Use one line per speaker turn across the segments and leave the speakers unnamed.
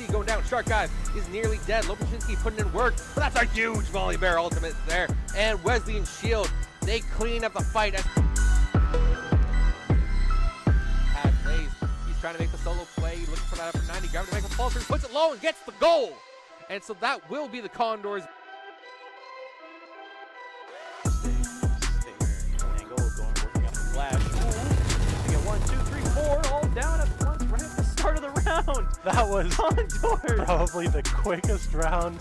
NECC going down. Shark Guy is nearly dead. Lopachinski putting in work, but that's a huge volley bear ultimate there. And Wesley and Shield, they clean up the fight. As plays. He's trying to make the solo play, looking for that upper 90. Gravity makes a pulse, puts it low and gets the goal. And so that will be the Condors.
Down at once right at the start of the round.
That was
Condors.
probably the quickest round.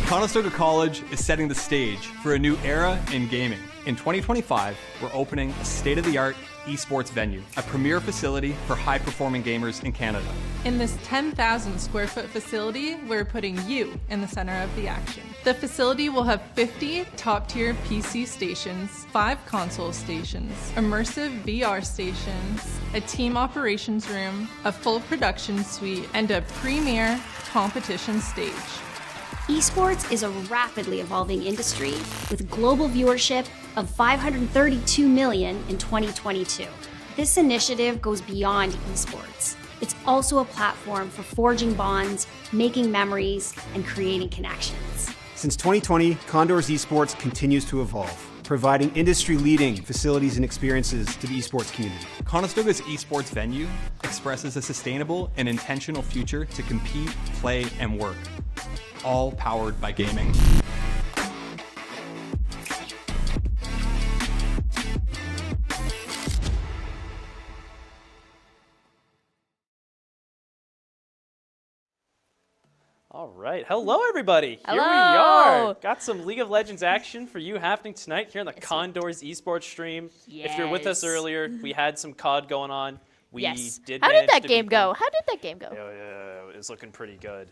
Conestoga College is setting the stage for a new era in gaming. In 2025, we're opening a state-of-the-art esports venue, a premier facility for high-performing gamers in Canada.
In this 10,000 square foot facility, we're putting you in the center of the action. The facility will have 50 top-tier PC stations, 5 console stations, immersive VR stations, a team operations room, a full production suite, and a premier competition stage.
Esports is a rapidly evolving industry with global viewership of 532 million in 2022. This initiative goes beyond esports. It's also a platform for forging bonds, making memories, and creating connections.
Since 2020, Condors Esports continues to evolve, providing industry-leading facilities and experiences to the esports community.
Conestoga's esports venue expresses a sustainable and intentional future to compete, play, and work, all powered by gaming.
All right. Hello, everybody.
Hello.
Here we are. Got some League of Legends action for you happening tonight here on the Condors Esports stream.
Yes.
If you're with us earlier, we had some COD going on. We did
How did
manage
that
to
game
beat
go?
them.
How did that game go?
It was looking pretty good.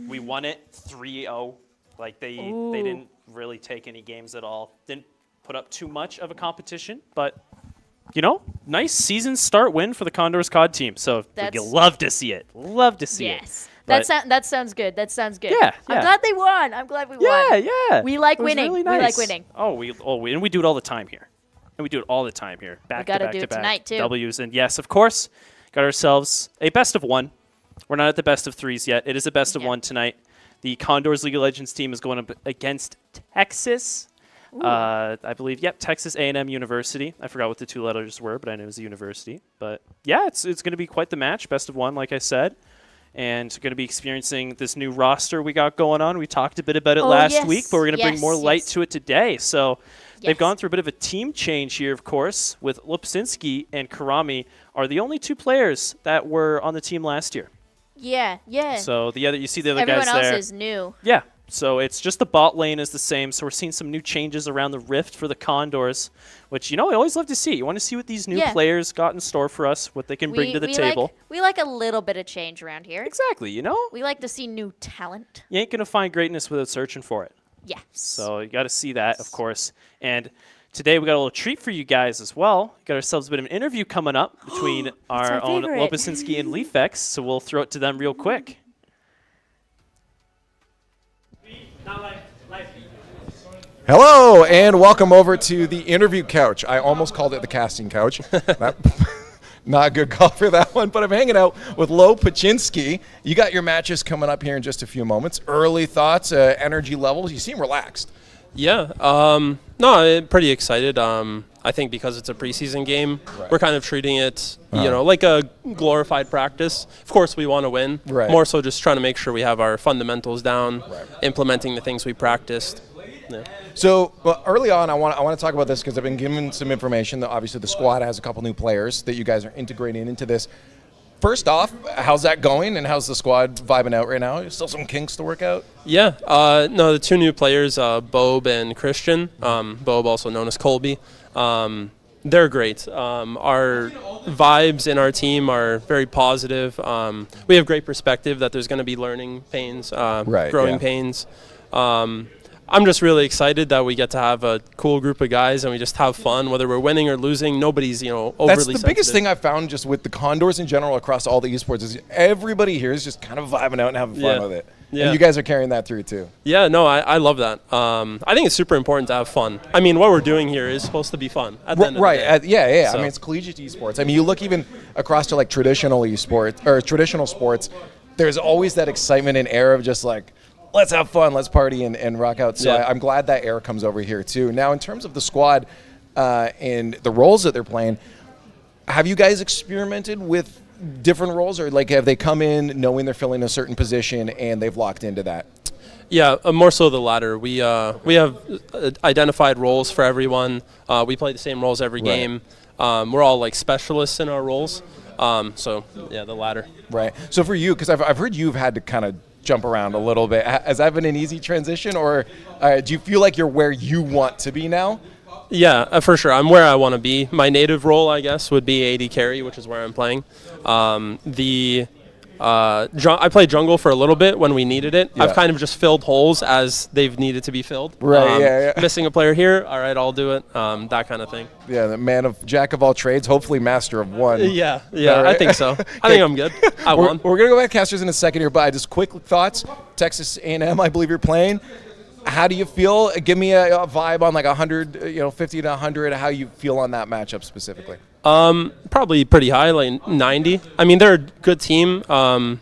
We won it 3-0. Like they didn't really take any games at all. Didn't put up too much of a competition, but you know, nice season start win for the Condors COD team. So you love to see it. Love to see it.
Yes. That sounds good. That sounds good.
Yeah,
I'm glad they won. I'm glad we won.
Yeah.
We like
It was
winning.
really
We like
nice.
winning.
And we do it all the time here. And we do it all the time here. Back to
gotta
back
do
to
it
back.
tonight, too.
W's. And yes, of course, got ourselves a best of one. We're not at the best of threes yet. It is a best of one tonight. The Condors League of Legends team is going up against Texas. I believe, Texas A&M University. I forgot what the 2 letters were, but I know it was a university. But yeah, it's going to be quite the match. Best of one, like I said. And going to be experiencing this new roster we got going on. We talked a bit about it last week, but we're going to bring more light to it today. So they've gone through a bit of a team change here, of course, with Lopsinski and Karami are the only 2 players that were on the team last year.
Yeah.
So you see the other
Everyone
guys there.
else is new.
Yeah. So it's just the bot lane is the same. So we're seeing some new changes around the Rift for the Condors, which, I always love to see. You want to see what these new players got in store for us, what they can bring to the table.
We like a little bit of change around here.
Exactly,
We like to see new talent.
You ain't going to find greatness without searching for it.
Yes.
So you got to see that, of course. And today we got a little treat for you guys as well. Got ourselves a bit of an interview coming up between our own Lopasinski and Leafex, so we'll throw it to them real quick.
Hello, and welcome over to the interview couch. I almost called it the casting couch. Not a good call for that one, but I'm hanging out with Lopachinski. You got your matches coming up here in just a few moments. Early thoughts, energy levels. You seem relaxed.
Yeah, no, I'm pretty excited. I think because it's a preseason game, we're kind of treating it, like a glorified practice. Of course, we want to win.
Right.
More so just trying to make sure we have our fundamentals down, implementing the things we practiced. Yeah.
So early on, I want to talk about this because I've been given some information that obviously the squad has a couple new players that you guys are integrating into this. First off, how's that going, and how's the squad vibing out right now? Still some kinks to work out?
Yeah. No, the two new players, Bob and Christian. Bob, also known as Colby. They're great. Our vibes in our team are very positive. We have great perspective that there's going to be learning pains, growing pains. I'm just really excited that we get to have a cool group of guys and we just have fun, whether we're winning or losing. Nobody's, overly
That's the
sensitive.
biggest thing I've found just with the Condors in general across all the esports is everybody here is just kind of vibing out and having fun with it.
Yeah.
And you guys are carrying that through too.
Yeah, no, I love that. I think it's super important to have fun. I mean, what we're doing here is supposed to be fun at the end of the day.
Yeah.
So.
I mean, it's collegiate esports. I mean, you look even across to like traditional esports or traditional sports, there's always that excitement and air of just like, let's have fun, let's party and rock out. So I'm glad that air comes over here too. Now, in terms of the squad and the roles that they're playing, have you guys experimented with different roles, or like have they come in knowing they're filling a certain position and they've locked into that?
Yeah, more so the latter. We have identified roles for everyone. We play the same roles every game. We're all like specialists in our roles. So yeah, the latter.
Right. So for you, because I've heard you've had to kind of jump around a little bit. Has that been an easy transition, or do you feel like you're where you want to be now?
Yeah, for sure. I'm where I want to be. My native role, I guess, would be AD carry, which is where I'm playing. I played jungle for a little bit when we needed it. I've kind of just filled holes as they've needed to be filled.
Right,
Missing a player here, all right, I'll do it. That kind of thing.
Yeah, the jack of all trades, hopefully master of one.
Yeah,
right?
I think so. I think I'm good. I won.
We're going to go back to casters in a second here, but just quick thoughts. Texas A&M, I believe you're playing. How do you feel? Give me a vibe on like 100, 50 to 100, how you feel on that matchup specifically.
Probably pretty high, like 90. I mean, they're a good team,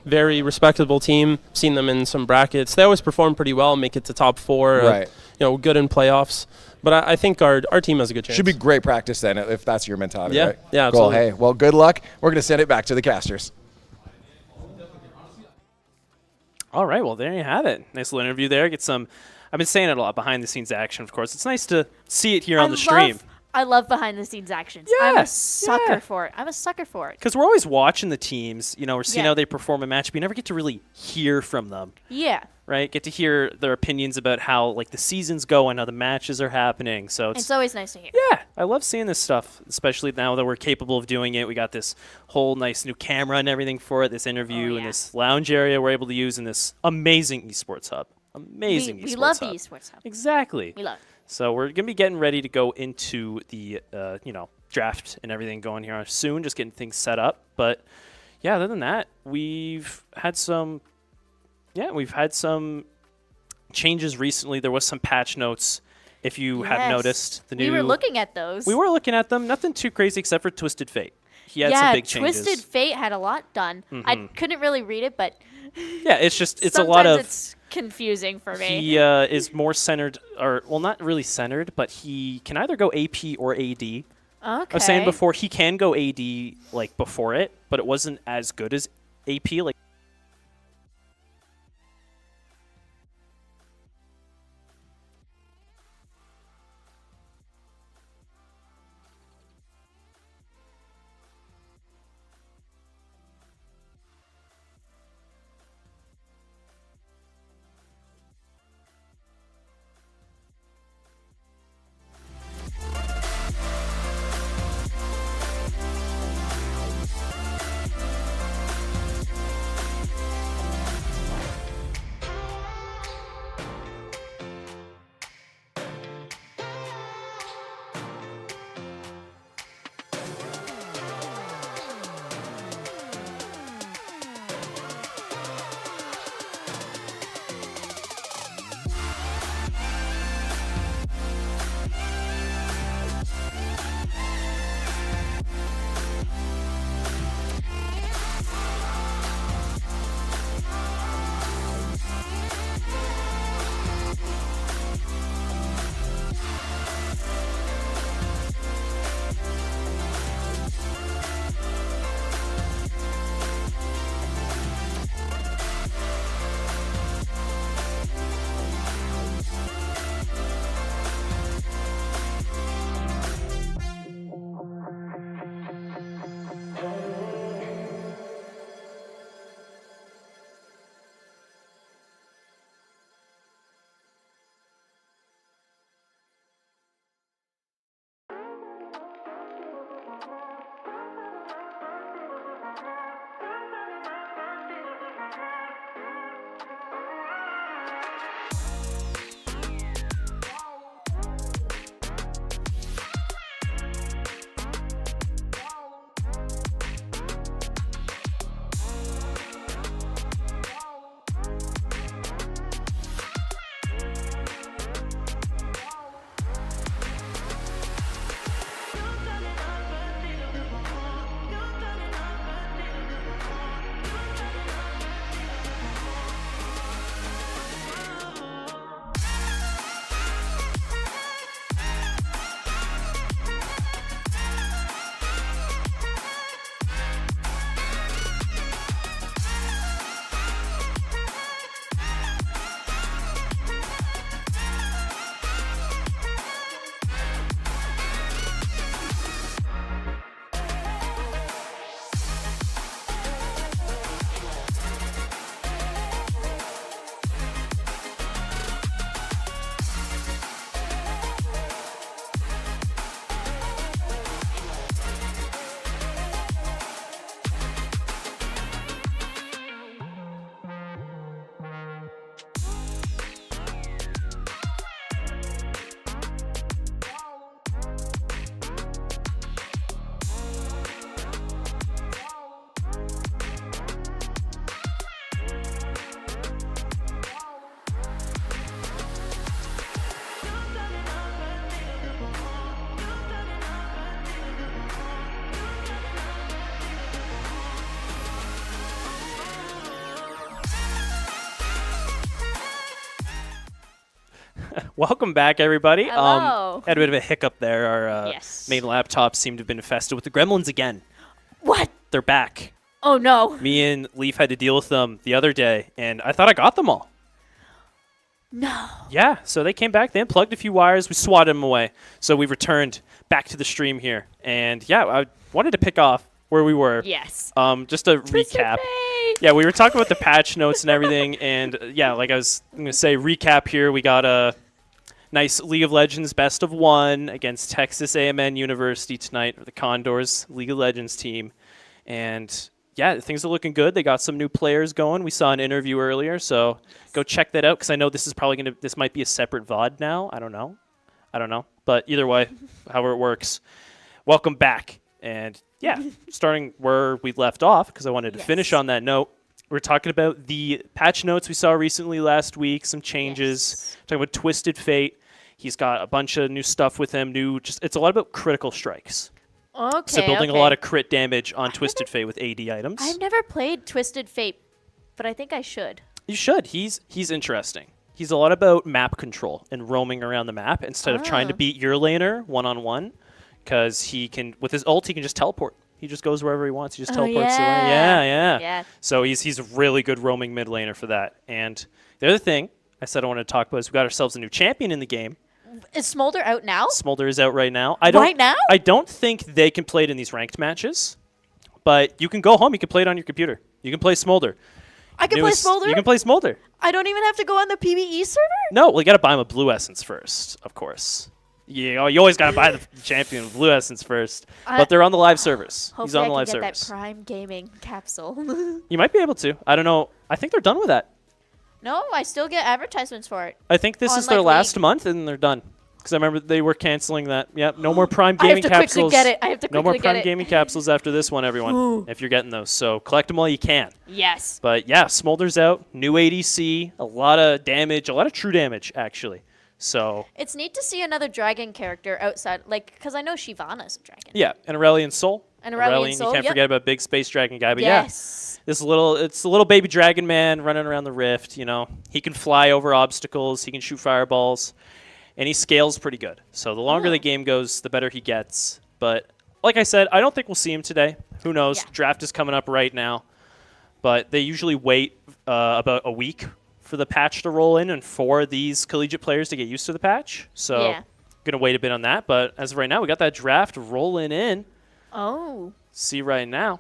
very respectable team. Seen them in some brackets. They always perform pretty well, make it to top 4.
Right.
Good in playoffs. But I think our team has a good chance.
Should be great practice then, if that's your mentality, right?
Yeah,
cool.
absolutely.
Hey, well, good luck. We're going to send it back to the casters.
All right, well, there you have it. Nice little interview there. Get some, I've been saying it a lot, behind-the-scenes action, of course. It's nice to see it here on the stream.
I love behind-the-scenes actions.
Yeah,
I'm a sucker for it. I'm a sucker for it.
Because we're always watching the teams. We're seeing how they perform a match, but you never get to really hear from them.
Yeah.
Right? Get to hear their opinions about how like the season's going, how the matches are happening. So
It's always nice to hear.
Yeah, I love seeing this stuff, especially now that we're capable of doing it. We got this whole nice new camera and everything for it, this interview and this lounge area we're able to use in this amazing esports hub. Amazing esports hub.
We love the esports hub.
Exactly.
We love it.
So we're going to be getting ready to go into the, draft and everything going here soon, just getting things set up. But, yeah, other than that, we've had some changes recently. There was some patch notes, if you have noticed.
We were looking at those.
We were looking at them. Nothing too crazy except for Twisted Fate. He had some big changes.
Twisted Fate had a lot done. I couldn't really read it, but
yeah, it's a lot
sometimes
of.
It's confusing for me.
He is more centered, not really centered, but he can either go AP or AD. Okay. I was saying before he can go AD like before it, but it wasn't as good as AP. Like. Welcome back, everybody.
Hello.
Had a bit of a hiccup there. Our
Yes.
main laptops seem to have been infested with the gremlins again.
What?
They're back.
Oh, no.
Me and Leaf had to deal with them the other day, and I thought I got them all.
No.
Yeah, so they came back. They unplugged a few wires. We swatted them away. So we returned back to the stream here. And, yeah, I wanted to pick off where we were.
Yes.
Just a
Twisted
recap.
Fate.
Yeah, we were talking about the patch notes and everything. And, yeah, like I was going to say, recap here. We got a nice League of Legends best of 1 against Texas A&M University tonight, the Condors League of Legends team. And, yeah, things are looking good. They got some new players going. We saw an interview earlier, so go check that out because I know this is probably this might be a separate VOD now. I don't know. But either way, however it works, welcome back. And, yeah, starting where we left off because I wanted to finish on that note. We're talking about the patch notes we saw recently last week, some changes. Talking about Twisted Fate. He's got a bunch of new stuff with him. It's a lot about critical strikes.
Okay.
So building a lot of crit damage on Twisted Fate with AD items.
I've never played Twisted Fate, but I think I should.
You should. He's interesting. He's a lot about map control and roaming around the map instead of trying to beat your laner one-on-one because he can, with his ult, he can just teleport. He just goes wherever he wants. He just teleports away. Yeah. So he's a really good roaming mid laner for that. And the other thing I said I wanted to talk about is we got ourselves a new champion in the game.
Is Smolder out now?
Smolder is out right now.
Right now?
I don't think they can play it in these ranked matches, but you can go home. You can play it on your computer. You can play Smolder.
I can play Smolder?
You can play Smolder.
I don't even have to go on the PvE server?
No, well, you got to buy him a blue essence first, of course. You always got to buy the champion with blue essence first. But they're on the live servers. He's on the live
I can get
servers.
that Prime Gaming capsule.
You might be able to. I don't know. I think they're done with that.
No, I still get advertisements for it.
I think this
On,
is their
like,
last
League.
month, and they're done. Because I remember they were canceling that. Yep, no more Prime Gaming capsules.
I have to quickly get it. I have to
No more
quickly get
Prime
it.
Gaming capsules after this one, everyone, if you're getting those. So collect them while you can.
Yes.
But yeah, Smolder's out. New ADC. A lot of damage. A lot of true damage, actually. So
It's neat to see another dragon character outside, like, because I know Shyvana's a dragon.
yeah, and Aurelion Sol.
And Aurelion Sol,
you can't
yep.
forget about big space dragon guy. But
Yes.
yeah, it's a little baby dragon man running around the rift. You know, he can fly over obstacles. He can shoot fireballs, and he scales pretty good. So the longer the game goes, the better he gets. But like I said, I don't think we'll see him today. Who knows?
Yeah.
Draft is coming up right now, but they usually wait about a week for the patch to roll in and for these collegiate players to get used to the patch. So
Yeah.
gonna wait a bit on that. But as of right now, we got that draft rolling in.
Oh.
See right now.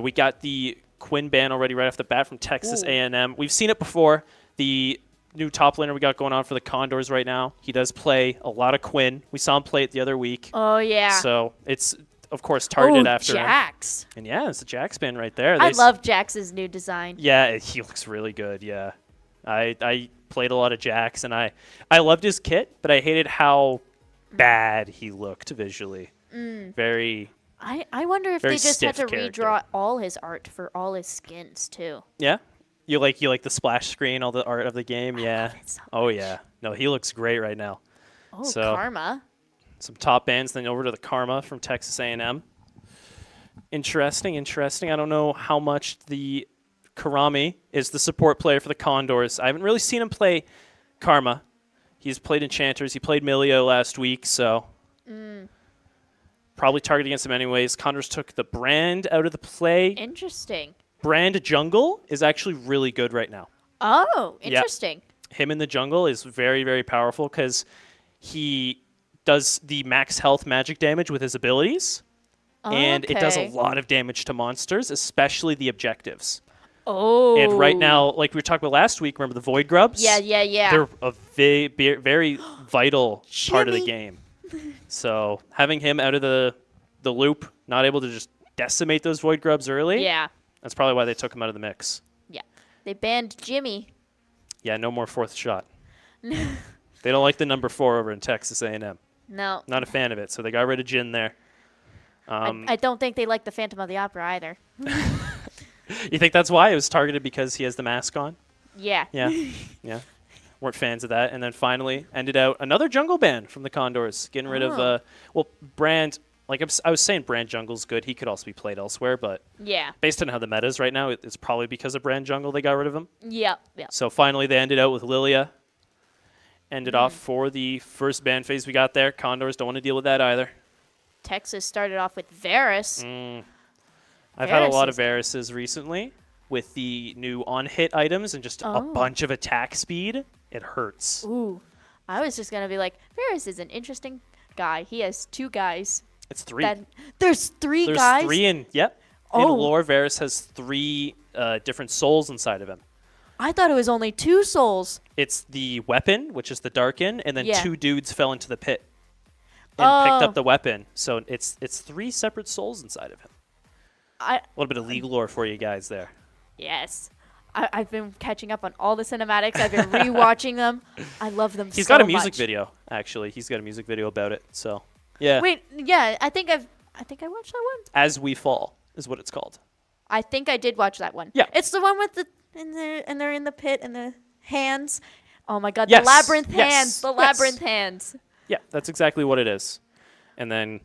We got the Quinn ban already right off the bat from Texas A&M. We've seen it before. The new top laner we got going on for the Condors right now, he does play a lot of Quinn. We saw him play it the other week.
Oh, yeah.
So it's, of course, targeted after him.
Jax.
And yeah, it's a Jax ban right there.
I love Jax's new design.
Yeah, he looks really good, yeah. I played a lot of Jax, and I loved his kit, but I hated how bad he looked visually. Very...
I wonder if
Very
they just had to
stiff character.
redraw all his art for all his skins, too.
Yeah? You like the splash screen, all the art of the game? Yeah.
love it so
Oh,
much.
yeah. No, he looks great right now.
Oh,
So-
Karma.
Some top bands, then over to the Karma from Texas A&M. Interesting. I don't know how much the Karami is the support player for the Condors. I haven't really seen him play Karma. He's played Enchanters. He played Milio last week, so probably target against him anyways. Condors took the Brand out of the play.
Interesting.
Brand Jungle is actually really good right now.
Oh, interesting.
Him in the jungle is very, very powerful because he does the max health magic damage with his abilities. And it does a
Okay.
lot of damage to monsters, especially the objectives.
Oh.
And right now, like we were talking about last week, remember the Void Grubs?
Yeah.
They're a very vital part of the
Jimmy.
game. So having him out of the loop, not able to just decimate those Void Grubs early,
Yeah.
that's probably why they took him out of the mix.
Yeah. They banned Jimmy.
Yeah, no more fourth shot. They don't like the number 4 over in Texas A&M.
No.
Not a fan of it, so they got rid of Jin there.
I don't think they like the Phantom of the Opera either.
You think that's why? It was targeted because he has the mask on?
Yeah.
Yeah. Yeah. Weren't fans of that. And then finally ended out another jungle ban from the Condors, getting rid of, Brand. Like I was saying, Brand Jungle's good. He could also be played elsewhere, but
Yeah.
based on how the meta is right now, it's probably because of Brand Jungle they got rid of him.
Yep.
So finally they ended out with Lilia. ended off for the first ban phase we got there. Condors don't want to deal with that either.
Texas started off with Varus.
I've had a lot of Varuses recently with the new on-hit items and just a bunch of attack speed. It hurts.
Ooh. I was just going to be like, Varus is an interesting guy. He has 2 guys.
It's 3.
There's 3
There's
guys?
3 in, yep. In lore, Varus has 3 different souls inside of him.
I thought it was only 2 souls.
It's the weapon, which is the Darken, and then 2 dudes fell into the pit and picked up the weapon. So it's 3 separate souls inside of him. A little bit of legal lore for you guys there.
Yes. I've been catching up on all the cinematics. I've been rewatching them. I love them so much.
He's got a music video, actually. He's got a music video about it. So, yeah.
Wait, yeah, I think I watched that one.
As We Fall is what it's called.
I think I did watch that one.
Yeah.
It's the one with and they're in the pit and the hands. Oh my god,
Yes.
the labyrinth
Yes.
hands. The
Yes.
labyrinth hands.
Yeah, that's exactly what it is. And then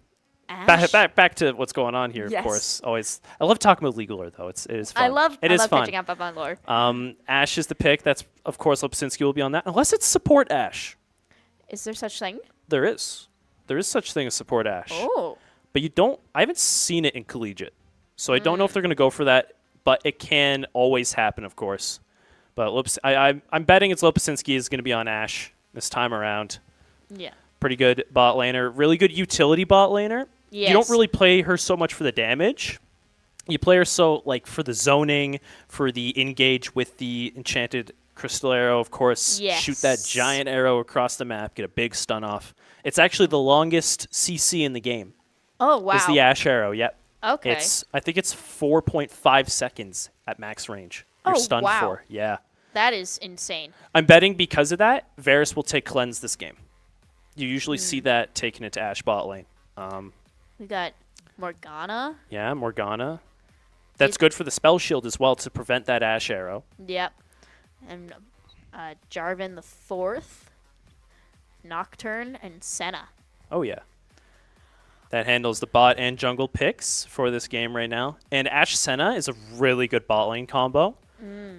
Ash.
back to what's going on here,
Yes.
of course. Always, I love talking about legal lore, though. It is fun.
I love
fun.
catching up on lore.
Ash is the pick. That's, of course, Lopsinski will be on that. Unless it's support Ash.
Is there such thing?
There is. There is such thing as support Ash.
Oh.
But I haven't seen it in collegiate. So I don't know if they're going to go for that. But it can always happen, of course. But I'm betting it's Lopsinski is going to be on Ash this time around.
Yeah.
Pretty good bot laner. Really good utility bot laner.
Yes.
You don't really play her so much for the damage. You play her for the zoning, for the engage with the enchanted crystal arrow, of course.
Yes.
Shoot that giant arrow across the map, get a big stun off. It's actually the longest CC in the game.
Oh, wow.
Is the Ash arrow, yep.
Okay.
I think it's 4.5 seconds at max range. You're stunned
wow.
for. Yeah.
That is insane.
I'm betting because of that, Varus will take cleanse this game. You usually see that taking it to Ash bot lane.
We got Morgana.
Yeah, Morgana. That's good for the spell shield as well to prevent that Ash arrow.
Yep. And Jarvan the 4th, Nocturne, and Senna.
Oh, yeah. That handles the bot and jungle picks for this game right now. And Ash Senna is a really good bot lane combo.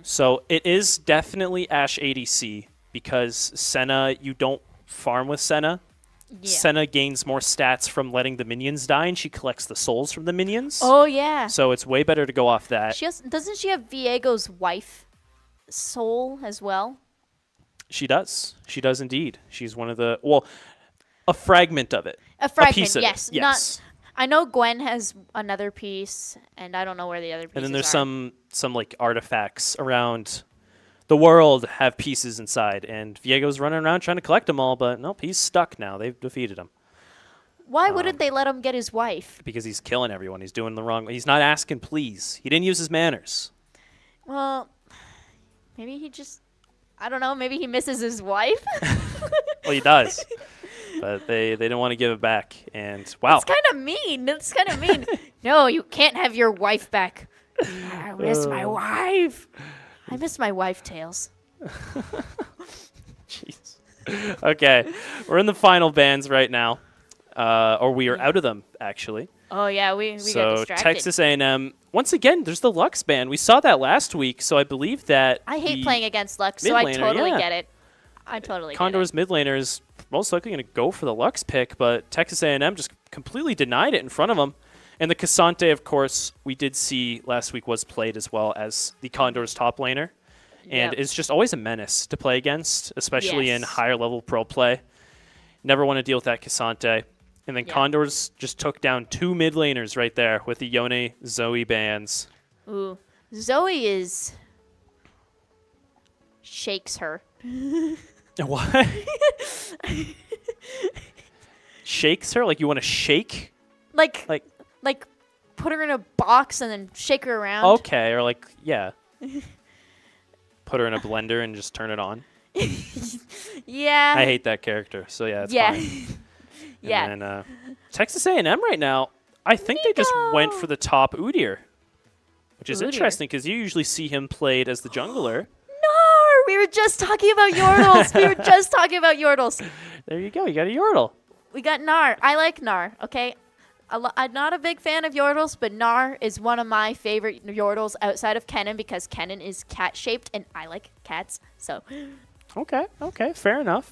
So it is definitely Ash ADC because Senna, you don't farm with Senna.
Yeah.
Senna gains more stats from letting the minions die, and she collects the souls from the minions.
Oh, yeah.
So it's way better to go off that.
Doesn't she have Viego's wife soul as well?
She does. She does indeed. She's one of the... Well, a fragment of it.
A fragment,
piece of
yes.
it. Yes.
I know Gwen has another piece, and I don't know where the other pieces
And then there's
are.
some like artifacts around the world have pieces inside, and Viego's running around trying to collect them all, but nope, he's stuck now. They've defeated him.
Why wouldn't they let him get his wife?
Because he's killing everyone. He's doing the wrong... He's not asking please. He didn't use his manners.
Well, maybe he just... I don't know. Maybe he misses his wife?
Well, he does. But they didn't want to give it back. And wow.
That's kind of mean. That's kind of mean. No, you can't have your wife back. I miss my wife. I miss my wife, Tails.
Jeez. Okay. We're in the final bans right now. Or we are out of them, actually.
Oh, yeah, we got
So
distracted.
Texas A&M, once again, there's the Lux ban. We saw that last week, so I believe that
I hate
the
playing against Lux, so I
mid laner,
totally
yeah.
get it. I totally
Condors mid laner is most likely going to go for the Lux pick, but Texas A&M just completely denied it in front of them. And the Cassante, of course, we did see last week was played as well as the Condors top laner. And
Yep.
is just always a menace to play against, especially in
Yes.
higher level pro play. Never want to deal with that Cassante. And then
Yeah.
Condors just took down 2 mid laners right there with the Yone Zoe bans.
get it. Ooh. Zoe shakes her.
What? Shakes her? Like you want to shake?
Like
Like,
put her in a box and then shake her around.
okay, or like, yeah. Put her in a blender and just turn it on.
Yeah.
I hate that character, so yeah, it's
yeah.
fine.
yeah.
And then Texas A&M right now, I think they just went for the top Udyr, which is
Udyr.
interesting because you usually see him played as the jungler.
Nar! We were just talking about Yordles. We were just talking about Yordles.
There you go. You got a Yordle.
We got Nar. I like Nar, okay? I'm not a big fan of Yordles, but Nar is one of my favorite Yordles outside of Kennen because Kennen is cat-shaped, and I like cats, so...
Okay, fair enough.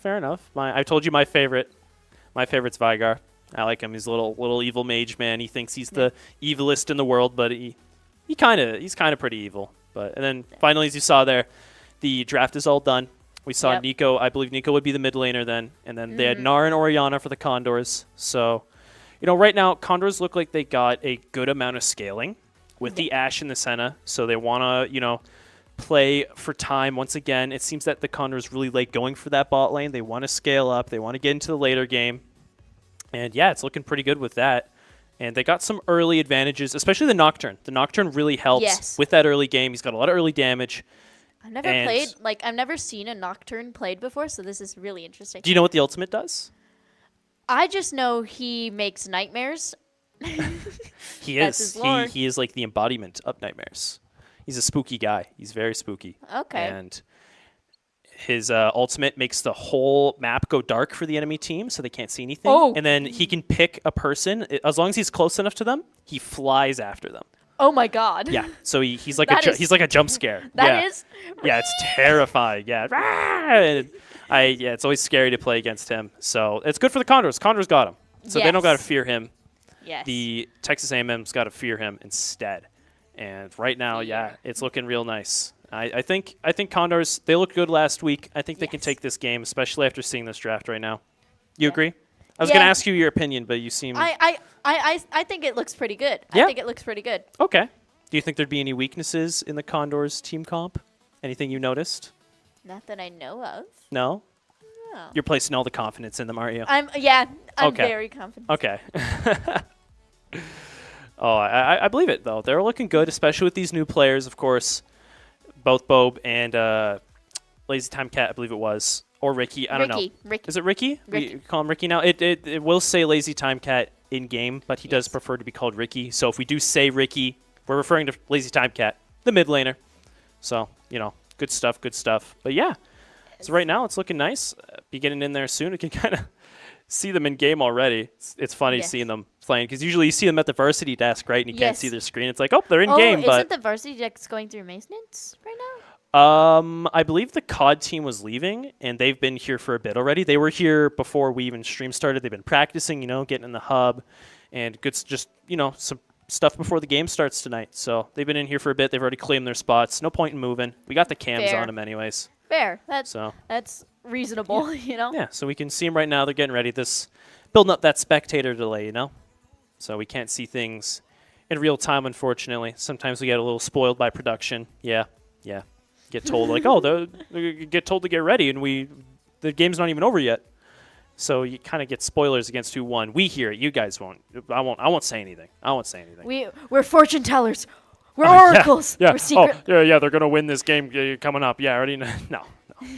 I told you my favorite's Vigar. I like him. He's a little evil mage man. He thinks he's the evilest in the world, but he's kind of pretty evil. And then finally, as you saw there, the draft is all done. We saw Nico. I believe Nico would be the mid laner then, and then they had Nar and Orianna for the Condors. So, right now Condors look like they got a good amount of scaling with the Ashe in the Senna. So they want to play for time once again. It seems that the Condors really like going for that bot lane. They want to scale up. They want to get into the later game. And yeah, it's looking pretty good with that. And they got some early advantages, especially the Nocturne. The Nocturne really helps with that early game. He's got a lot of early damage.
I've never seen a Nocturne played before, so this is really interesting.
Do you know what the ultimate does?
I just know he makes nightmares.
He is. He is like the embodiment of nightmares. He's a spooky guy. He's very spooky.
Okay.
And his ultimate makes the whole map go dark for the enemy team, so they can't see anything.
Oh.
And then he can pick a person. As long as he's close enough to them, he flies after them.
Oh my god.
Yeah. So he's like he's like a jump scare.
That is.
Yeah, it's terrifying. Yeah. It's always scary to play against him. So it's good for the Condors. Condors got him. So they don't got to fear him.
Yes.
The Texas A&M's got to fear him instead. And right now, it's looking real nice. I think Condors, they looked good last week. I think they can take this game, especially after seeing this draft right now. You agree? I was going to ask you your opinion, but you seem...
I think it looks pretty good.
Yeah?
I think it looks pretty good.
Okay. Do you think there'd be any weaknesses in the Condors team comp? Anything you noticed?
Not that I know of.
No?
No.
You're placing all the confidence in them, aren't you?
I'm very confident.
Okay. I believe it, though. They're looking good, especially with these new players, of course. Both Bob and Lazy Time Cat, I believe it was. Or Ricky. I don't know.
Ricky.
Is it Ricky?
Ricky.
We call him Ricky now. It will say Lazy Time Cat in-game, but he does prefer to be called Ricky. So if we do say Ricky, we're referring to Lazy Time Cat, the mid laner. So, good stuff. But yeah, so right now it's looking nice. Be getting in there soon. We can kind of see them in game already. It's funny seeing them playing because usually you see them at the varsity desk, right? And you can't see their screen. It's like, they're in game.
Isn't the varsity desk going through maintenance right now?
I believe the COD team was leaving, and they've been here for a bit already. They were here before we even stream started. They've been practicing, getting in the hub, and some stuff before the game starts tonight. So they've been in here for a bit. They've already claimed their spots. No point in moving. We got the cams on them anyways.
Fair. That's reasonable,
Yeah, so we can see them right now. They're getting ready. Building up that spectator delay, So we can't see things in real time, unfortunately. Sometimes we get a little spoiled by production. Yeah. Get told they get told to get ready, and the game's not even over yet. So you kind of get spoilers against who won. We hear it. You guys won't. I won't say anything.
We're fortune tellers. We're oracles.
Yeah.
We're secret.
They're gonna win this game coming up. Yeah, I already know. No.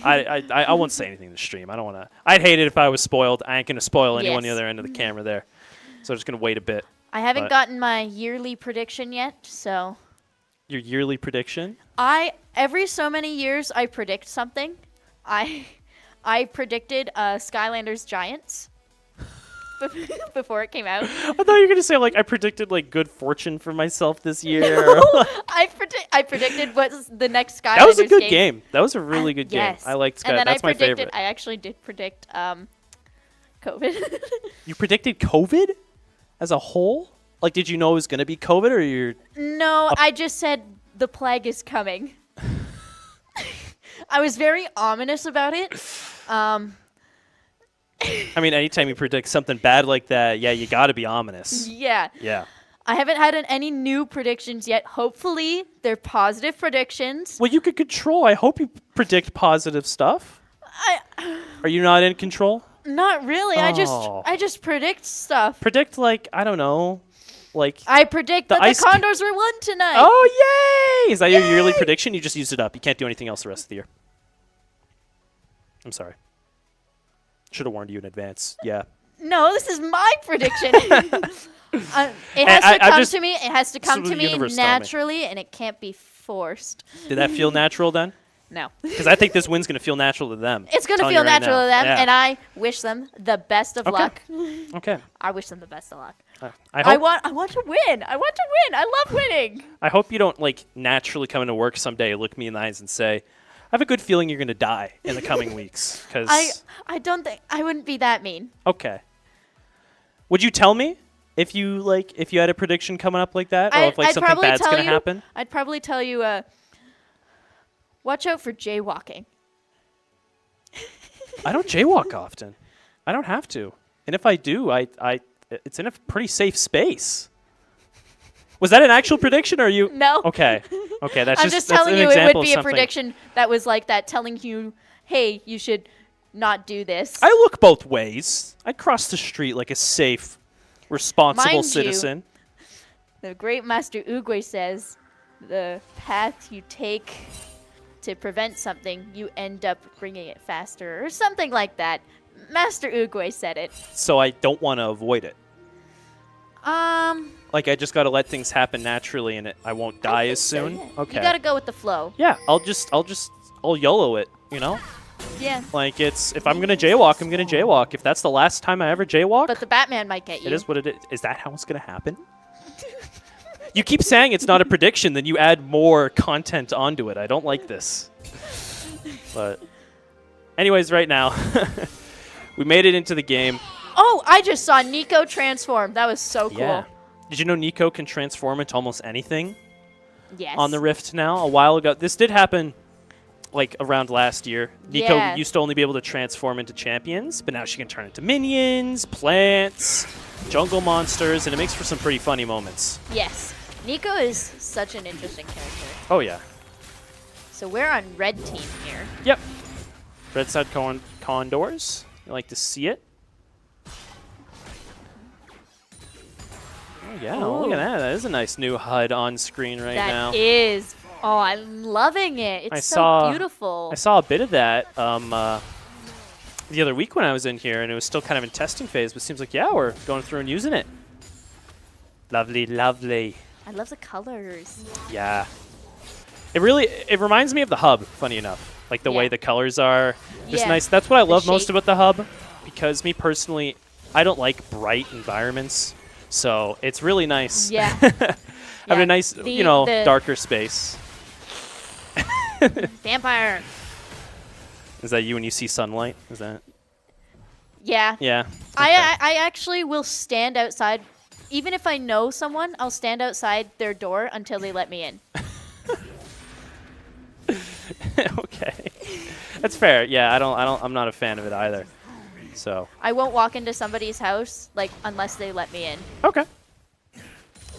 I won't say anything in the stream. I don't want to. I'd hate it if I was spoiled. I ain't gonna spoil anyone on the other end of the camera there. So I'm just gonna wait a bit.
I haven't gotten my yearly prediction yet, so.
Your yearly prediction?
Every so many years I predict something. I predicted Skylanders Giants before it came out.
I thought you were gonna say I predicted good fortune for myself this year.
I predicted what's the next Skylanders game.
That was a good game. That was a really good game. I liked Sky.
And then
That's my
predicted,
favorite.
I actually did predict COVID.
You predicted COVID as a whole? Did you know it was gonna be COVID, or you're?
No, I just said the plague is coming. I was very ominous about it.
I mean, anytime you predict something bad like that, you got to be ominous.
Yeah.
Yeah.
I haven't had any new predictions yet. Hopefully, they're positive predictions.
Well, you could control. I hope you predict positive stuff. Are you not in control?
Not really.
Oh.
I just predict stuff.
Predict I don't know.
I predict that the Condors will win tonight.
Oh, yay! Is that your yearly prediction? You just used it up. You can't do anything else the rest of the year. I'm sorry. Should have warned you in advance. Yeah.
No, this is my prediction. It has to come to me naturally, and it can't be forced.
Did that feel natural then?
No.
Because I think this win's going to feel natural to them.
It's going to feel natural to them, and I wish them the best of luck.
Okay.
I wish them the best of luck.
I
want to win. I want to win. I love winning.
I hope you don't naturally come into work someday, look me in the eyes and say, have a good feeling you're going to die in the coming weeks. Cause
I don't think I wouldn't be that mean.
Okay. Would you tell me if you had a prediction coming up like that, or if
I'd
something bad's
tell
going to
you-
happen?
I'd probably tell you, watch out for jaywalking.
I don't jaywalk often. I don't have to. And if I do, it's in a pretty safe space. Was that an actual prediction, or are you?
No.
Okay. Okay, that's
I'm
just
just telling
that's an
you, it
example
would be
of
a
something.
prediction that was like that, telling you, hey, you should not do this.
I look both ways. I cross the street like a safe, responsible
Mind you,
citizen.
The great Master Uguay says, the path you take to prevent something, you end up bringing it faster, or something like that. Master Uguay said it.
So I don't want to avoid it. Like I just got to let things happen naturally, and I won't die as soon.
Yeah.
Okay.
You gotta go with the flow.
Yeah, I'll YOLO it. You know.
Yeah.
Like if I'm gonna jaywalk, I'm gonna jaywalk. If that's the last time I ever jaywalk,
But the Batman might get you.
it is what it is. Is that how it's gonna happen? You keep saying it's not a prediction, then you add more content onto it. I don't like this. But anyways, right now, we made it into the game.
Oh, I just saw Nico transform. That was so cool.
Yeah. Did you know Nico can transform into almost anything
Yes.
on the Rift now? A while ago. This did happen like around last year. Nico
Yeah.
used to only be able to transform into champions, but now she can turn into minions, plants, jungle monsters, and it makes for some pretty funny moments.
Yes. Nico is such an interesting character.
Oh, yeah.
So we're on red team here.
Yep. Red side Condors. You like to see it? Oh, yeah. Look at that. That is a nice new HUD on screen right now.
That is. Oh, I'm loving it. It's so beautiful.
I saw a bit of that the other week when I was in here, and it was still kind of in testing phase, but it seems like, yeah, we're going through and using it. Lovely, lovely.
I love the colors.
Yeah. It reminds me of the hub, funny enough. Like the way the colors are. Just nice. That's what I love most about the hub, because me personally, I don't like bright environments. So it's really nice.
Yeah.
Having a nice,
the
darker space.
Vampire.
Is that you when you see sunlight? Is that?
Yeah.
Yeah. Okay.
I actually will stand outside. Even if I know someone, I'll stand outside their door until they let me in.
Okay. That's fair. Yeah, I'm not a fan of it either. So.
I won't walk into somebody's house unless they let me in.
Okay.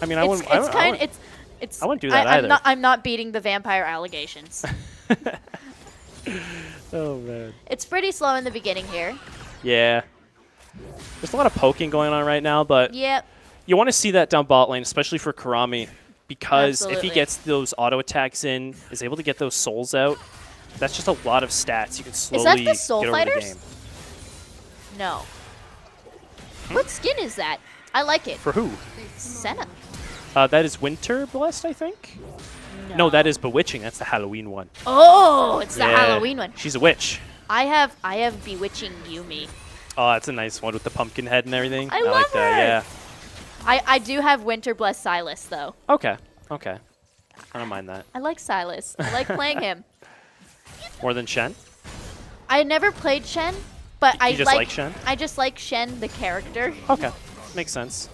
I mean, I wouldn't do that either.
I'm not beating the vampire allegations.
Oh man.
It's pretty slow in the beginning here.
Yeah. There's a lot of poking going on right now, but
Yep.
you want to see that down bot lane, especially for Karami, because if he
Absolutely.
gets those auto attacks in, is able to get those souls out, that's just a lot of stats. You can slowly
Is that the Soul
get over the
Fighters?
game.
No. What skin is that? I like it.
For who?
Senna.
That is Winter Blessed, I think. No, that is Bewitching. That's the Halloween one.
Oh, it's the
Yeah.
Halloween one.
She's a witch.
I have Bewitching Yumi.
Oh, that's a nice one with the pumpkin head and everything.
I
like
love
that.
her.
Yeah.
I do have Winter Bless Silas though.
Okay. Okay. I don't mind that.
I like Silas. I like playing him.
More than Shen?
I never played Shen, but
You just like Shen?
I just like Shen the character.
Okay. Makes sense.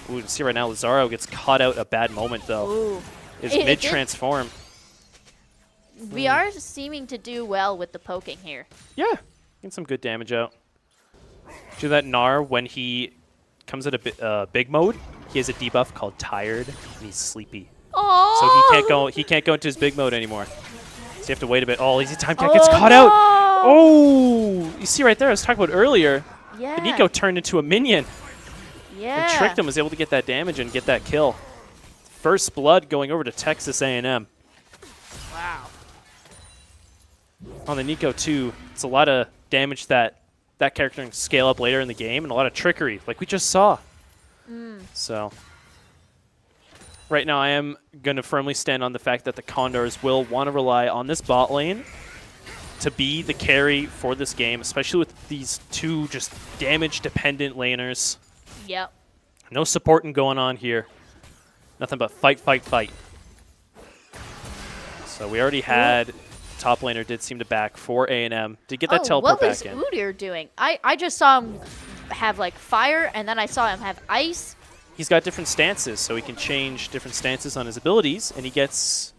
Ooh, you can see right now Lazaro gets caught out a bad moment though.
Ooh.
His
It did-
mid-transform.
We are seeming to do well with the poking here.
Yeah. Getting some good damage out. Do that Gnar when he comes at a big mode, he has a debuff called Tired, and he's sleepy.
Oh.
So he can't go into his big mode anymore. So you have to wait a bit. Oh, Lazy Time Cat gets caught out.
no.
Oh, you see right there, I was talking about earlier.
Yeah.
The Nico turned into a minion
Yeah.
and tricked him, was able to get that damage and get that kill. First blood going over to Texas A&M.
Wow.
On the Nico too, it's a lot of damage that character can scale up later in the game, and a lot of trickery, like we just saw. So, right now I am going to firmly stand on the fact that the Condors will want to rely on this bot lane to be the carry for this game, especially with these two just damage-dependent laners.
Yep.
No supporting going on here. Nothing but fight, fight, fight. So we already had top laner did seem to back for A&M. Did get that teleport
what was
back in.
Udyr doing? I just saw him have like fire, and then I saw him have ice.
He's got different stances, so he can change different stances on his abilities, and he gets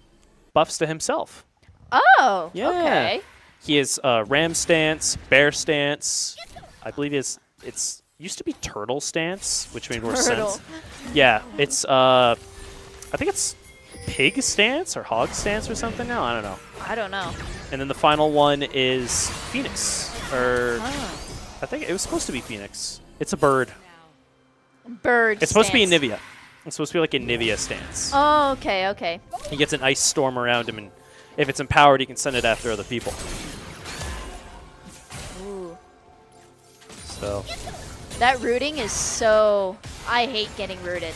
buffs to himself.
Oh,
Yeah.
okay.
He has ram stance, bear stance. I believe it's used to be turtle stance, which made more sense. Yeah, it's I think it's pig stance or hog stance or something now. I don't know.
I don't know.
And then the final one is Phoenix, or I think it was supposed to be Phoenix. It's a bird.
Bird.
It's supposed to be a Nivea. It's supposed to be like a Nivea stance.
Oh, okay, okay.
He gets an ice storm around him, and if it's empowered, he can send it after other people.
Ooh.
So
That rooting is so... I hate getting rooted.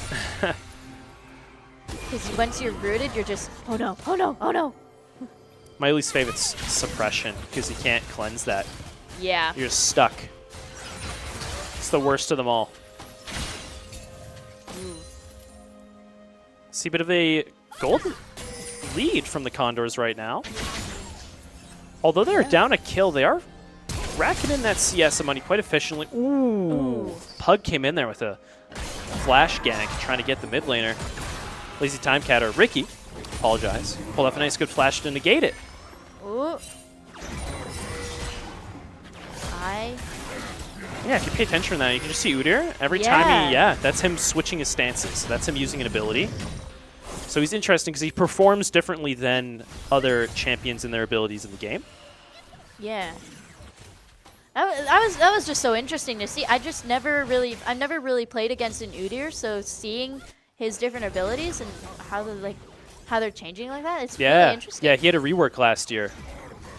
Because once you're rooted, you're just, oh no, oh no, oh no.
my least favorite's suppression, because you can't cleanse that.
Yeah.
You're just stuck. It's the worst of them all. See a bit of a gold lead from the Condors right now. Although they're down a kill, they are racking in that CS money quite efficiently. Ooh. Pug came in there with a flash gank trying to get the mid laner. Lazy time catter. Ricky, apologize. Pulled off a nice good flash to negate it.
Ooh.
Yeah, if you pay attention to that, you can just see Udyr. Every time that's him switching his stances. That's him using an ability. So he's interesting because he performs differently than other champions in their abilities in the game.
Yeah. That was just so interesting to see. I've never really played against an Udyr, so seeing his different abilities and how they're changing like that, it's really interesting.
Yeah, he had a rework last year.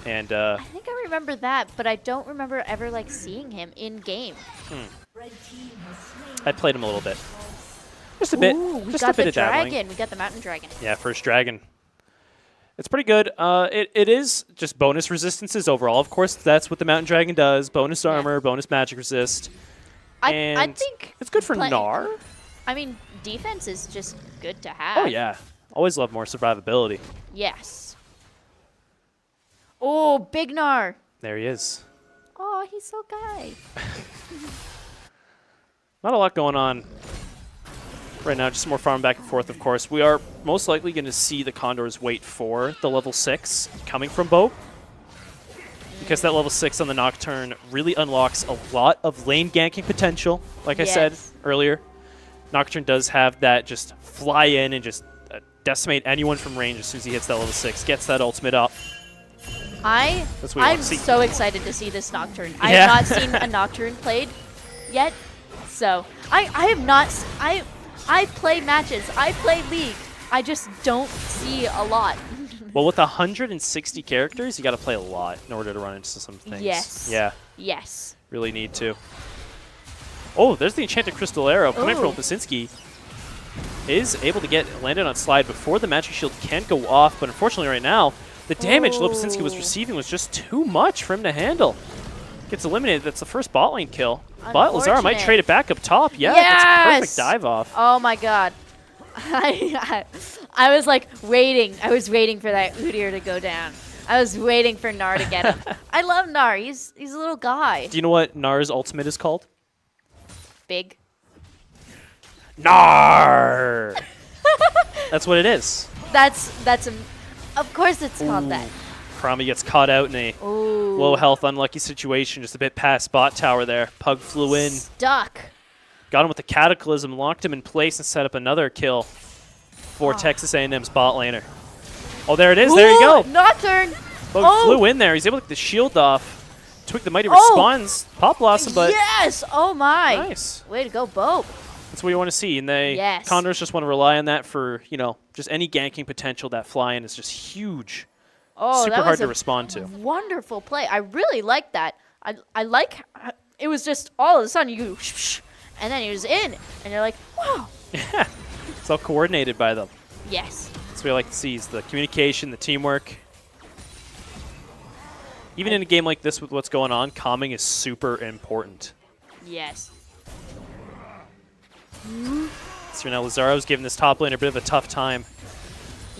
And
I think I remember that, but I don't remember ever seeing him in game.
I played him a little bit. Just a bit.
We
Just
got
a bit
the
of dabbling.
dragon. We got the mountain dragon.
Yeah, first dragon. It's pretty good. It is just bonus resistances overall. Of course, that's what the mountain dragon does. Bonus armor, bonus magic resist.
I think
it's good for Gnar.
I mean, defense is just good to have.
Oh, yeah. Always love more survivability.
Yes. Oh, Big Gnar.
There he is.
Oh, he's so kind.
Not a lot going on right now, just more farm back and forth, of course. We are most likely going to see the Condors wait for the level 6 coming from Bo, because that level 6 on the Nocturne really unlocks a lot of lane ganking potential. Like I said earlier, Nocturne does have that just fly in and just decimate anyone from range as soon as he hits that level 6, gets that ultimate up.
I'm so excited to see this Nocturne. I have not seen a Nocturne played yet, so I have not. I play matches. I play League. I just don't see a lot.
Well, with 160 characters, you got to play a lot in order to run into some things.
Yes.
Yeah.
Yes.
Really need to. Oh, there's the Enchanted Crystal Arrow coming from Pasinski. Is able to get landed on slide before the magic shield can go off, but unfortunately right now, the damage Lopasinski was receiving was just too much for him to handle. Gets eliminated. That's the first bot lane kill. But Lazara might trade it back up top. Yeah, that's a perfect dive off.
Oh my god. I was waiting. I was waiting for that Udyr to go down. I was waiting for Gnar to get him. I love Gnar. He's a little guy.
Do you know what Gnar's ultimate is called?
Big.
Gnar! That's what it is.
Of course it's called that.
Karami gets caught out in a low health, unlucky situation, just a bit past bot tower there. Pug flew in.
Stuck.
Got him with the Cataclysm, locked him in place, and set up another kill for Texas A&M's bot laner. Oh, there it is. There you go.
Nocturne.
Pug flew in there. He's able to get the shield off. Twig the Mighty responds. Pop Blossom, but...
Yes! Oh my.
Nice.
Way to go, Bo.
That's what you want to see. And they Condors just want to rely on that for, just any ganking potential. That fly-in is just huge.
Oh,
super
that
hard
was
to respond to.
Wonderful play. I really like that. I like it was just all of a sudden you go and then he was in and you're like, wow.
Yeah. It's all coordinated by them.
Yes.
That's what I like to see is the communication, the teamwork. Even in a game like this with what's going on, calming is super important.
Yes.
So now Lazaro's giving this top laner a bit of a tough time.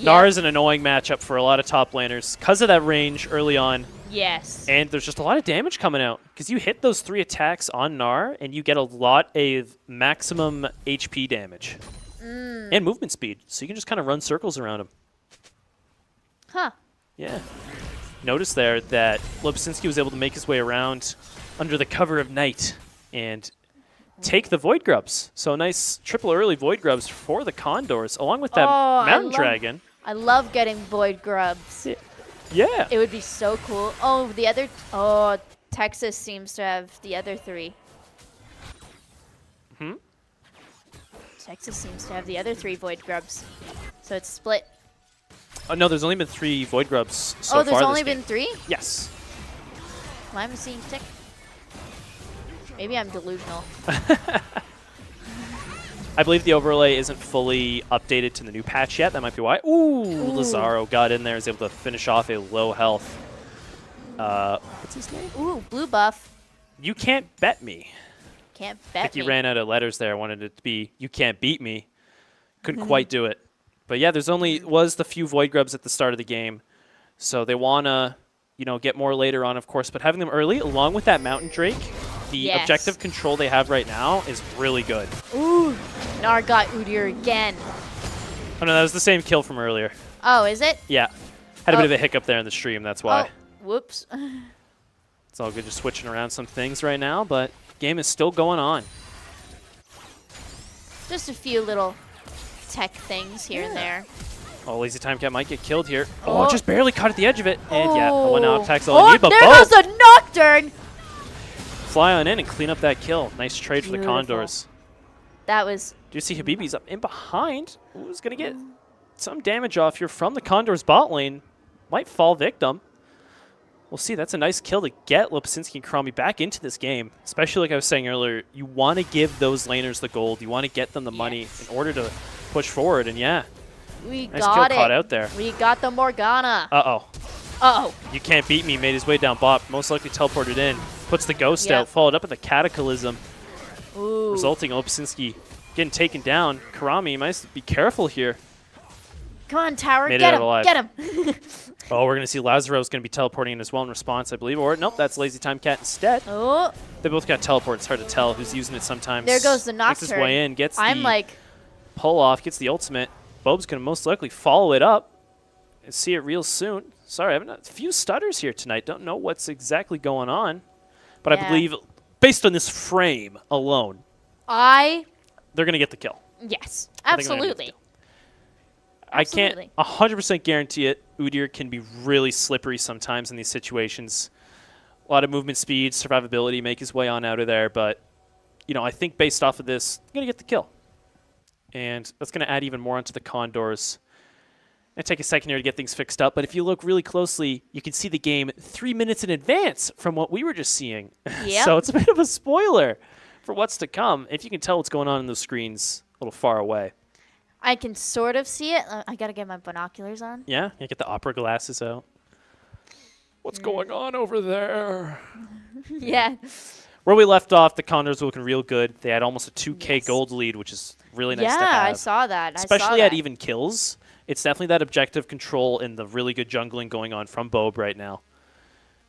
Gnar is an annoying matchup for a lot of top laners because of that range early on.
Yes.
And there's just a lot of damage coming out because you hit those 3 attacks on Gnar and you get a lot of maximum HP damage and movement speed. So you can just kind of run circles around him.
Huh.
Yeah. Notice there that Lobczynski was able to make his way around under the cover of night and take the Void Grubs. So a nice triple early Void Grubs for the Condors along with that Mountain Dragon.
I love getting Void Grubs.
Yeah.
It would be so cool. Oh, Texas seems to have the other 3. Texas seems to have the other 3 Void Grubs. So it's split.
Oh, no, there's only been 3 Void Grubs so far.
Oh, there's
this
only
game.
been 3?
Yes.
Well, I'm seeing tick. Maybe I'm delusional.
I believe the overlay isn't fully updated to the new patch yet. That might be why. Ooh, Lazaro got in there, is able to finish off a low health. What's his name?
Ooh, blue buff.
You can't bet me.
Can't
I
bet
think
me.
you ran out of letters there. I wanted it to be, you can't beat me. Couldn't quite do it. But yeah, there's only was the few Void Grubs at the start of the game. So they want to, get more later on, of course. But having them early, along with that Mountain Drake, the objective control they have right now is really good.
Ooh, Gnar got Udyr again.
Oh, no, that was the same kill from earlier.
Oh, is it?
Yeah. Had a bit of a hiccup there in the stream, that's why.
Oh, whoops.
It's all good just switching around some things right now, but game is still going on.
Just a few little tech things here and there.
Oh, Lazy Time Cat might get killed here. Oh, just barely caught at the edge of it. And yeah, the one out attacks all I need, but
there goes the Nocturne!
Fly on in and clean up that kill. Nice trade for the Condors.
That was...
Do you see Habibi's up in behind? Who's going to get some damage off here from the Condors bot lane. Might fall victim. We'll see. That's a nice kill to get Lobczynski and Karami back into this game. Especially like I was saying earlier, you want to give those laners the gold. You want to get them the money in order to push forward. And yeah,
we
nice
got
kill
it.
caught out there.
We got the Morgana.
Uh-oh.
Uh-oh.
You can't beat me. Made his way down bot. Most likely teleported in. Puts the ghost out. Followed up with a Cataclysm.
Ooh.
Resulting in Lobczynski getting taken down. Karami might be careful here.
Come on, Tower.
Made
Get
it
him.
alive.
Get him.
Oh, we're going to see Lazaro's going to be teleporting in as well in response, I believe. Or, nope, that's Lazy Time Cat instead.
Oh.
They both got teleport. It's hard to tell who's using it sometimes.
There goes the Nocturne.
Makes his way in, gets
I'm
the
like...
pull off, gets the ultimate. Bobe's going to most likely follow it up and see it real soon. Sorry, I have a few stutters here tonight. Don't know what's exactly going on. But I believe, based on this frame alone, they're going to get the kill.
Yes, absolutely.
I can't 100% guarantee it. Udyr can be really slippery sometimes in these situations. A lot of movement speed, survivability, make his way on out of there. But, I think based off of this, I'm going to get the kill. And that's going to add even more onto the Condors. It'll take a second here to get things fixed up. But if you look really closely, you can see the game 3 minutes in advance from what we were just seeing.
Yep.
So it's a bit of a spoiler for what's to come. If you can tell what's going on in those screens a little far away.
I can sort of see it. I got to get my binoculars on.
Yeah, you get the opera glasses out. What's going on over there?
Yeah.
Where we left off, the Condors were looking real good. They had almost a 2K gold lead, which is really nice to have.
Yeah, I saw that.
Especially at even kills. It's definitely that objective control and the really good jungling going on from Bobe right now.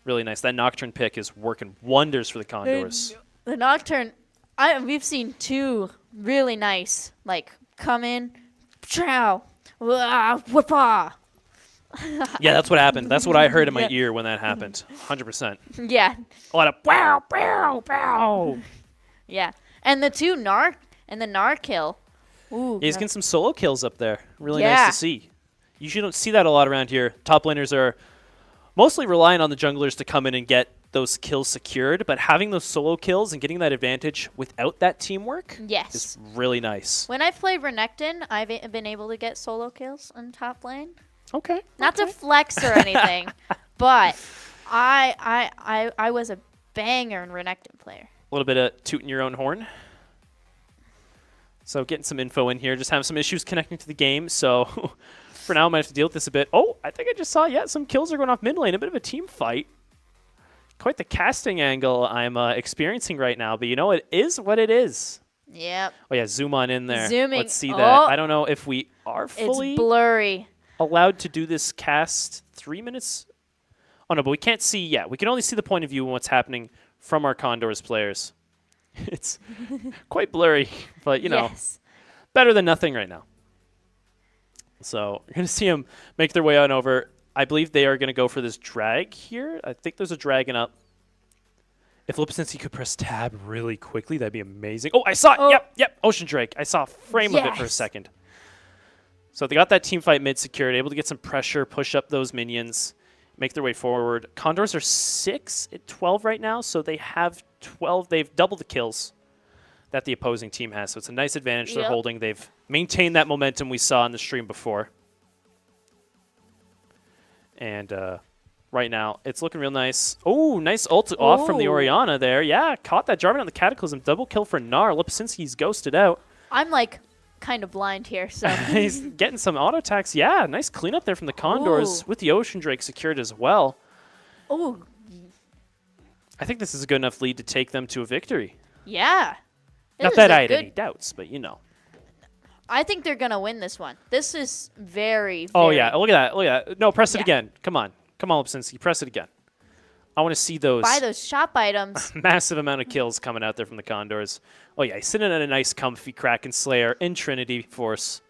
Really nice. That Nocturne pick is working wonders for the Condors.
The Nocturne, we've seen 2 really nice, come in, chow, whoopah.
Yeah, that's what happened. That's what I heard in my ear when that happened. 100%.
Yeah.
A lot of wow, wow, wow.
Yeah. And the 2 Gnar and the Gnar kill. Ooh.
He's getting some solo kills up there. Really nice to see. You usually don't see that a lot around here. Top laners are mostly relying on the junglers to come in and get those kills secured, but having those solo kills and getting that advantage without that teamwork is really nice.
When I've played Renekton, I've been able to get solo kills on top lane.
Okay.
Not to flex or anything, but I was a banger in Renekton player.
A little bit of tooting your own horn. So getting some info in here. Just having some issues connecting to the game. So for now, I might have to deal with this a bit. Oh, I think I just saw, some kills are going off mid lane. A bit of a team fight. Quite the casting angle I'm experiencing right now. But it is what it is.
Yep.
Oh, yeah, zoom on in there.
Zooming.
Let's see that. I don't know if we are fully...
It's blurry.
allowed to do this cast 3 minutes? Oh, no, but we can't see yet. We can only see the point of view and what's happening from our Condors players. It's quite blurry, but, you know, better than nothing right now. So you're going to see them make their way on over. I believe they are going to go for this drag here. I think there's a dragon up. If Lipsinski could press tab really quickly, that'd be amazing. Oh, I saw it. Yep. Ocean Drake. I saw a frame of it for a second. So they got that team fight mid secured, able to get some pressure, push up those minions, make their way forward. Condors are 6 at 12 right now, so they have 12. They've doubled the kills that the opposing team has, so it's a nice advantage they're holding. They've maintained that momentum we saw in the stream before. And right now, it's looking real nice. Oh, nice ult off from the Orianna there. Yeah, caught that Jarvan on the Cataclysm. Double kill for Gnar. Lipsinski's ghosted out.
I'm like kind of blind here, so.
He's getting some auto attacks. Yeah, nice cleanup there from the Condors with the Ocean Drake secured as well.
Oh.
I think this is a good enough lead to take them to a victory.
Yeah.
Not that I had any doubts, but you know.
I think they're going to win this one. This is very,
Oh, yeah. Look at that. Look at that. No, press it again. Come on. Come on, Lipsinski. Press it again. I want to see those.
Buy those shop items.
Massive amount of kills coming out there from the Condors. Oh, yeah. He's sitting in a nice, comfy Kraken Slayer in Trinity Force.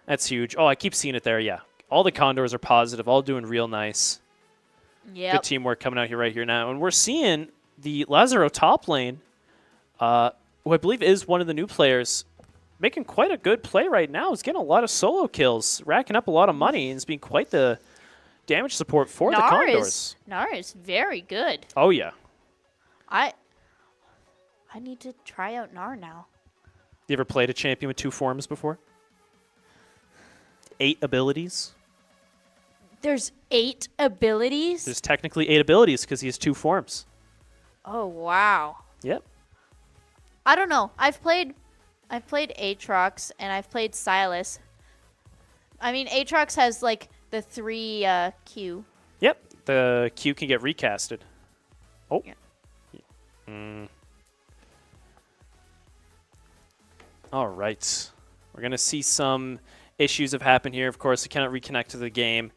That's huge. Oh, I keep seeing it there. Yeah. All the Condors are positive. All doing real nice.
Yeah.
Good teamwork coming out here right here now. And we're seeing the Lazaro top lane, who I believe is one of the new players, making quite a good play right now. He's getting a lot of solo kills, racking up a lot of money, and it's been quite the damage support for the Condors.
Gnar is very good.
Oh, yeah.
I need to try out Gnar now.
You ever played a champion with 2 forms before? 8 abilities?
There's 8 abilities?
There's technically 8 abilities because he has 2 forms.
Oh, wow.
Yep.
I don't know. I've played Aatrox and I've played Silas. I mean, Aatrox has like the 3 Q.
Yep. The Q can get recasted. Oh.
Yeah.
All right. We're going to see some issues have happened here. Of course, we cannot reconnect to the game.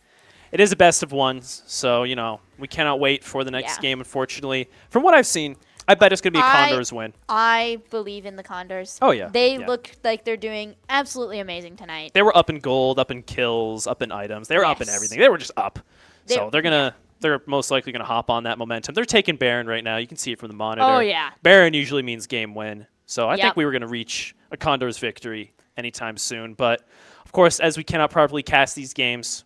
It is a best of ones, so, you know, we cannot wait for the next game, unfortunately. From what I've seen, I bet it's going to be a Condors win.
I believe in the Condors.
Oh, yeah.
They look like they're doing absolutely amazing tonight.
They were up in gold, up in kills, up in items. They were up in everything. They were just up. So they're most likely going to hop on that momentum. They're taking Baron right now. You can see it from the monitor.
Oh, yeah.
Baron usually means game win. So I think we were going to reach a Condors victory anytime soon. But, of course, as we cannot properly cast these games,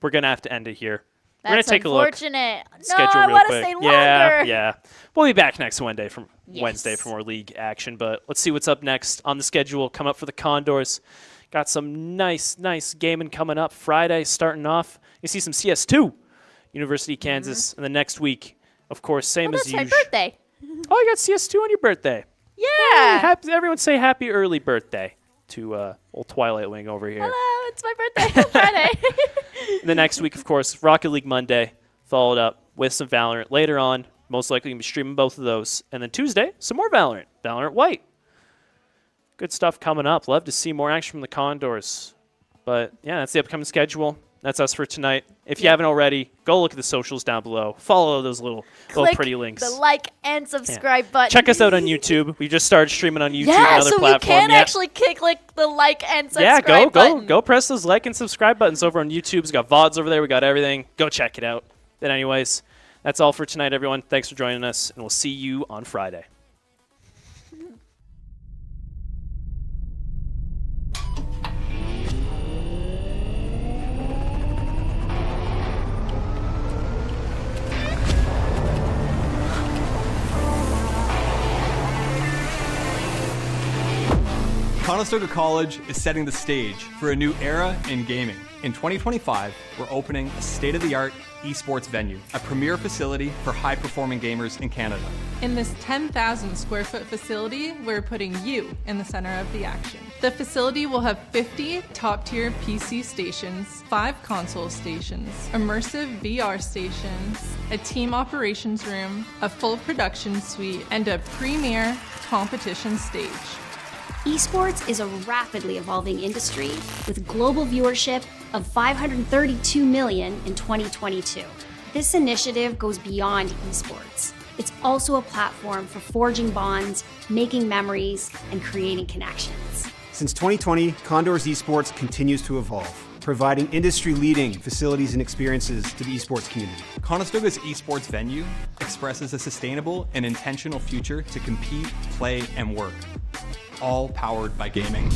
we're going to have to end it here. We're going to take a look.
Unfortunate.
Schedule
I
real
want to
quick.
stay longer.
Yeah. We'll be back next Wednesday for more league action. But let's see what's up next on the schedule. Come up for the Condors. Got some nice gaming coming up. Friday starting off. You see some CS2, University of Kansas. And the next week, of course, same as usual.
That's my birthday.
Oh, you got CS2 on your birthday.
Yeah.
Hey, everyone say happy early birthday to old Twilight Wing over here.
Hello, it's my birthday on Friday.
The next week, of course, Rocket League Monday, followed up with some Valorant. Later on, most likely going to be streaming both of those. And then Tuesday, some more Valorant. Valorant White. Good stuff coming up. Love to see more action from the Condors. But, yeah, that's the upcoming schedule. That's us for tonight. If you haven't already, go look at the socials down below. Follow those little pretty links.
The like and subscribe button.
Check us out on YouTube. We just started streaming on YouTube, another platform.
Yeah, so you can actually click the like and subscribe button.
Go press those like and subscribe buttons over on YouTube. We got VODs over there. We got everything. Go check it out. But anyways, that's all for tonight, everyone. Thanks for joining us, and we'll see you on Friday.
Conestoga College is setting the stage for a new era in gaming. In 2025, we're opening a state-of-the-art esports venue, a premier facility for high-performing gamers in Canada.
In this 10,000 square foot facility, we're putting you in the center of the action. The facility will have 50 top-tier PC stations, 5 console stations, immersive VR stations, a team operations room, a full production suite, and a premier competition stage.
Esports is a rapidly evolving industry with global viewership of 532 million in 2022. This initiative goes beyond esports. It's also a platform for forging bonds, making memories, and creating connections.
Since 2020, Condors Esports continues to evolve, providing industry-leading facilities and experiences to the esports community.
Conestoga's esports venue expresses a sustainable and intentional future to compete, play, and work, all powered by gaming.